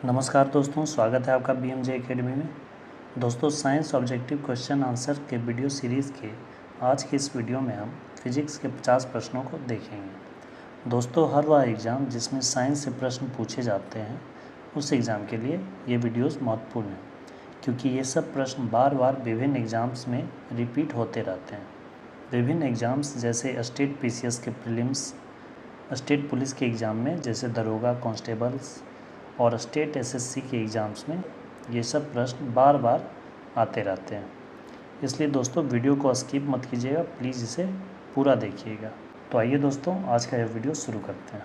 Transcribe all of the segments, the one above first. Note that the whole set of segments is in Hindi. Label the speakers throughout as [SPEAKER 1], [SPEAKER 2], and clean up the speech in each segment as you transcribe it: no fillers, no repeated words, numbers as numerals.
[SPEAKER 1] नमस्कार दोस्तों, स्वागत है आपका BMJ एकेडमी में। दोस्तों, साइंस ऑब्जेक्टिव क्वेश्चन आंसर के वीडियो सीरीज़ के आज की इस वीडियो में हम फिजिक्स के 50 प्रश्नों को देखेंगे। दोस्तों, हर वह एग्ज़ाम जिसमें साइंस से प्रश्न पूछे जाते हैं उस एग्ज़ाम के लिए ये वीडियोस महत्वपूर्ण हैं, क्योंकि ये सब प्रश्न बार बार विभिन्न एग्ज़ाम्स में रिपीट होते रहते हैं। विभिन्न एग्ज़ाम्स जैसे स्टेट PCS के प्रीलिम्स, स्टेट पुलिस के एग्ज़ाम में जैसे दरोगा, कांस्टेबल्स और स्टेट SSC के एग्ज़ाम्स में ये सब प्रश्न बार बार आते रहते हैं। इसलिए दोस्तों, वीडियो को स्किप मत कीजिएगा, प्लीज़ इसे पूरा देखिएगा। तो आइए दोस्तों, आज का यह वीडियो शुरू करते हैं।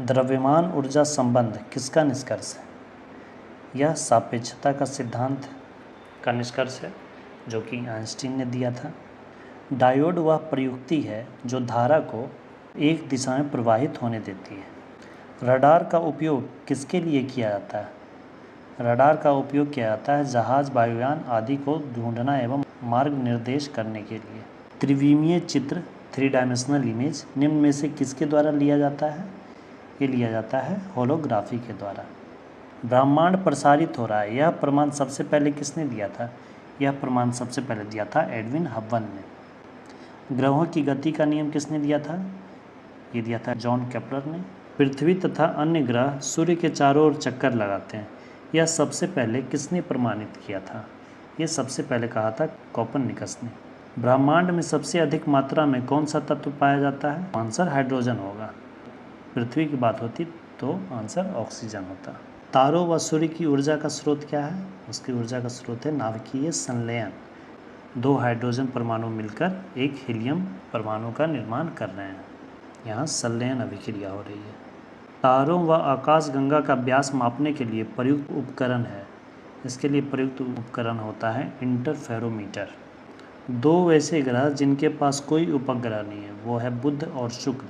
[SPEAKER 1] द्रव्यमान ऊर्जा संबंध किसका निष्कर्ष है? यह सापेक्षता का सिद्धांत का निष्कर्ष है, जो कि आइंस्टीन ने दिया था। डायोड वह प्रयुक्ति है जो धारा को एक दिशा में प्रवाहित होने देती है। रडार का उपयोग किसके लिए किया जाता है? रडार का उपयोग किया जाता है जहाज, वायुयान आदि को ढूंढना एवं मार्ग निर्देश करने के लिए। त्रिविमीय चित्र 3 डायमेंशनल इमेज निम्न में से किसके द्वारा लिया जाता है? ये लिया जाता है होलोग्राफी के द्वारा। ब्रह्मांड प्रसारित हो रहा है, यह प्रमाण सबसे पहले किसने दिया था? यह प्रमाण सबसे पहले दिया था एडविन हब्बल ने। ग्रहों की गति का नियम किसने दिया था? ये दिया था जॉन केपलर ने। पृथ्वी तथा अन्य ग्रह सूर्य के चारों ओर चक्कर लगाते हैं, यह सबसे पहले किसने प्रमाणित किया था? ये सबसे पहले कहा था कोपरनिकस ने। ब्रह्मांड में सबसे अधिक मात्रा में कौन सा तत्व पाया जाता है? आंसर हाइड्रोजन होगा। पृथ्वी की बात होती तो आंसर ऑक्सीजन होता। तारों व सूर्य की ऊर्जा का स्रोत क्या है? उसकी ऊर्जा का स्रोत है नाभिकीय संलयन। 2 हाइड्रोजन परमाणु मिलकर एक हीलियम परमाणु का निर्माण कर रहे हैं, यहाँ संलयन अभिक्रिया हो रही है। तारों व आकाशगंगा का व्यास मापने के लिए प्रयुक्त उपकरण है। इसके लिए प्रयुक्त उपकरण होता है इंटरफेरोमीटर। 2 वैसे ग्रह जिनके पास कोई उपग्रह नहीं है, वो है बुध और शुक्र।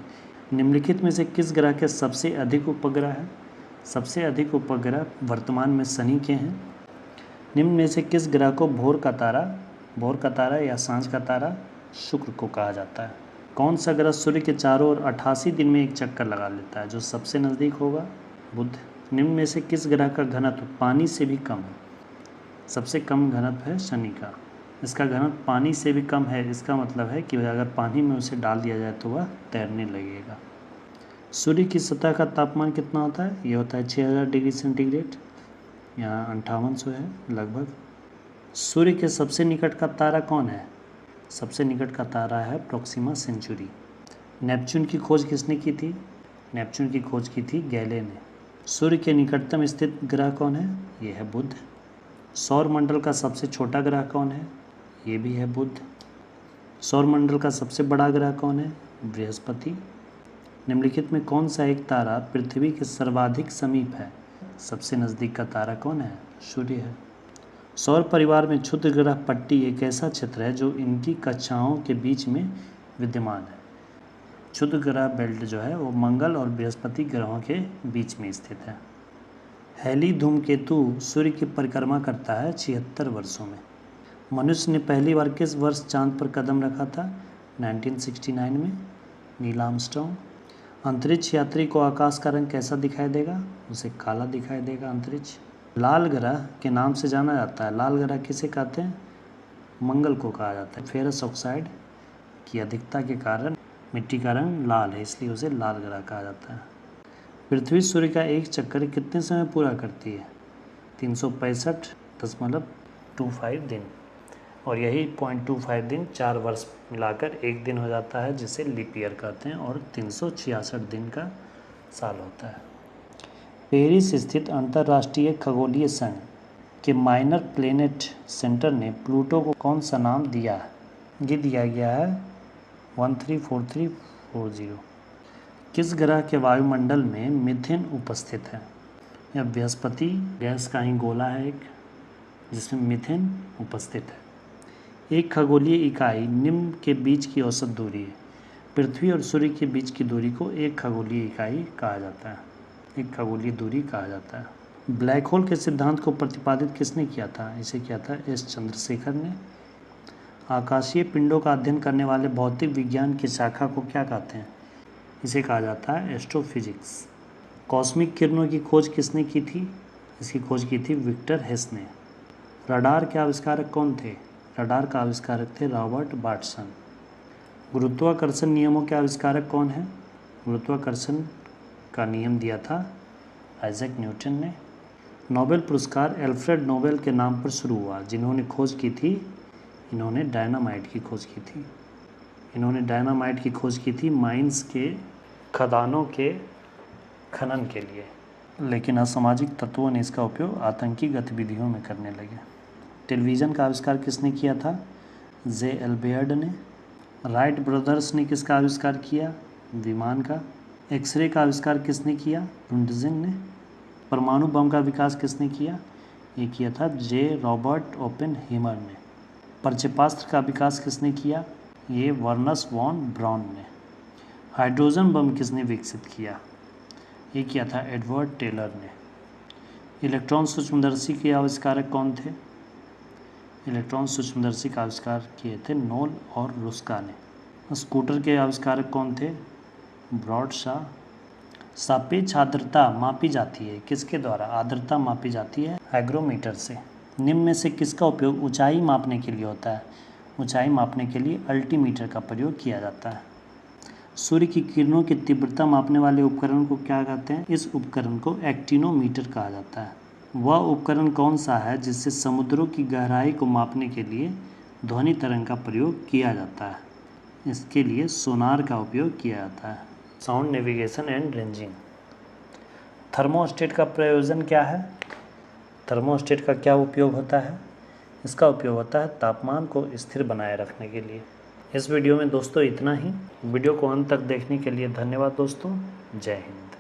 [SPEAKER 1] निम्नलिखित में से किस ग्रह के सबसे अधिक उपग्रह हैं? सबसे अधिक उपग्रह वर्तमान में शनि के हैं। निम्न में से किस ग्रह को भोर का तारा या सांझ का तारा शुक्र को कहा जाता है? कौन सा ग्रह सूर्य के चारों ओर 88 दिन में एक चक्कर लगा लेता है? जो सबसे नज़दीक होगा बुध। निम्न में से किस ग्रह का घनत्व पानी से भी कम है? सबसे कम घनत्व है शनि का। इसका घनत्व पानी से भी कम है, इसका मतलब है कि अगर पानी में उसे डाल दिया जाए तो वह तैरने लगेगा। सूर्य की सतह का तापमान कितना होता है? ये होता है 6000 डिग्री सेंटीग्रेड, यहाँ 5800 है लगभग। सूर्य के सबसे निकट का तारा कौन है? सबसे निकट का तारा है प्रोक्सिमा सेंचुरी। नेपच्यून की खोज किसने की थी? नेपच्यून की खोज की थी गैले ने। सूर्य के निकटतम स्थित ग्रह कौन है? ये है बुध। सौर मंडल का सबसे छोटा ग्रह कौन है? ये भी है बुध। सौर मंडल का सबसे बड़ा ग्रह कौन है? बृहस्पति। निम्नलिखित में कौन सा एक तारा पृथ्वी के सर्वाधिक समीप है? सबसे नज़दीक का तारा कौन है? सूर्य है। सौर परिवार में क्षुद्र ग्रह पट्टी एक ऐसा क्षेत्र है जो इनकी कक्षाओं के बीच में विद्यमान है। क्षुद्र ग्रह बेल्ट जो है वो मंगल और बृहस्पति ग्रहों के बीच में स्थित है। हैली धूमकेतु सूर्य की परिक्रमा करता है 76 वर्षों में। मनुष्य ने पहली बार किस वर्ष चांद पर कदम रखा था? 1969 में, नील आर्मस्ट्रॉन्ग। अंतरिक्ष यात्री को आकाश का रंग कैसा दिखाई देगा? उसे काला दिखाई देगा अंतरिक्ष। लाल ग्रह के नाम से जाना जाता है। लाल ग्रह किसे कहते हैं? मंगल को कहा जाता है। फेरस ऑक्साइड की अधिकता के कारण मिट्टी का रंग लाल है, इसलिए उसे लाल ग्रह कहा जाता है। पृथ्वी सूर्य का एक चक्कर कितने समय पूरा करती है? 365.25 दिन, और यही 0.25 दिन 4 वर्ष मिलाकर एक दिन हो जाता है, जिसे लीप ईयर कहते हैं, और 366 दिन का साल होता है। पेरिस स्थित अंतर्राष्ट्रीय खगोलीय संघ के माइनर प्लेनेट सेंटर ने प्लूटो को कौन सा नाम दिया है? ये दिया गया है 134340। किस ग्रह के वायुमंडल में मीथेन उपस्थित है? यह बृहस्पति गैस का ही गोला है एक, जिसमें मीथेन उपस्थित है। एक खगोलीय इकाई निम्न के बीच की औसत दूरी है। पृथ्वी और सूर्य के बीच की दूरी को एक खगोलीय इकाई कहा जाता है, एक खगोलीय दूरी कहा जाता है। ब्लैक होल के सिद्धांत को प्रतिपादित किसने किया था? इसे किया था एस चंद्रशेखर ने। आकाशीय पिंडों का अध्ययन करने वाले भौतिक विज्ञान की शाखा को क्या कहते हैं? इसे कहा जाता है एस्ट्रोफिजिक्स। कॉस्मिक किरणों की खोज किसने की थी? इसकी खोज की थी विक्टर हेस ने। रडार के आविष्कारक कौन थे? रडार का आविष्कारक थे रॉबर्ट बार्टसन। गुरुत्वाकर्षण नियमों के आविष्कारक कौन है? गुरुत्वाकर्षण का नियम दिया था आइजैक न्यूटन ने। नोबेल पुरस्कार एल्फ्रेड नोबेल के नाम पर शुरू हुआ। जिन्होंने खोज की थी, इन्होंने डायनामाइट की खोज की थी। इन्होंने डायनामाइट की खोज की थी माइंस के खदानों के खनन के लिए, लेकिन असामाजिक तत्वों ने इसका उपयोग आतंकी गतिविधियों में करने लगे। टेलीविज़न का आविष्कार किसने किया था? जे एल बेयर्ड ने। राइट ब्रदर्स ने किसका आविष्कार किया? विमान का। एक्सरे का आविष्कार किसने किया? रुंटजेन ने। परमाणु बम का विकास किसने किया? ये किया था जे रॉबर्ट ओपेनहीमर ने। प्रक्षेपास्त्र का विकास किसने किया? ये वर्नस वॉन ब्राउन ने। हाइड्रोजन बम किसने विकसित किया? ये किया था एडवर्ड टेलर ने। इलेक्ट्रॉन सूक्ष्मदर्शी के आविष्कारक कौन थे? इलेक्ट्रॉन सूक्ष्मदर्शी का आविष्कार किए थे नोल और रुस्का ने। स्कूटर के आविष्कारक कौन थे? ब्रॉड शॉ। सापेक्ष आर्द्रता मापी जाती है किसके द्वारा? आर्द्रता मापी जाती है हाइग्रोमीटर से। निम्न में से किसका उपयोग ऊंचाई मापने के लिए होता है? ऊंचाई मापने के लिए अल्टीमीटर का प्रयोग किया जाता है। सूर्य की किरणों की तीव्रता मापने वाले उपकरण को क्या कहते हैं? इस उपकरण को एक्टिनोमीटर कहा जाता है। वह उपकरण कौन सा है जिससे समुद्रों की गहराई को मापने के लिए ध्वनि तरंग का प्रयोग किया जाता है? इसके लिए सोनार का उपयोग किया जाता है। Sound navigation and ranging. Thermostat का प्रयोजन क्या है? थर्मोस्टेट का क्या उपयोग होता है? इसका उपयोग होता है तापमान को स्थिर बनाए रखने के लिए। इस वीडियो में दोस्तों इतना ही। वीडियो को अंत तक देखने के लिए धन्यवाद दोस्तों। जय हिंद।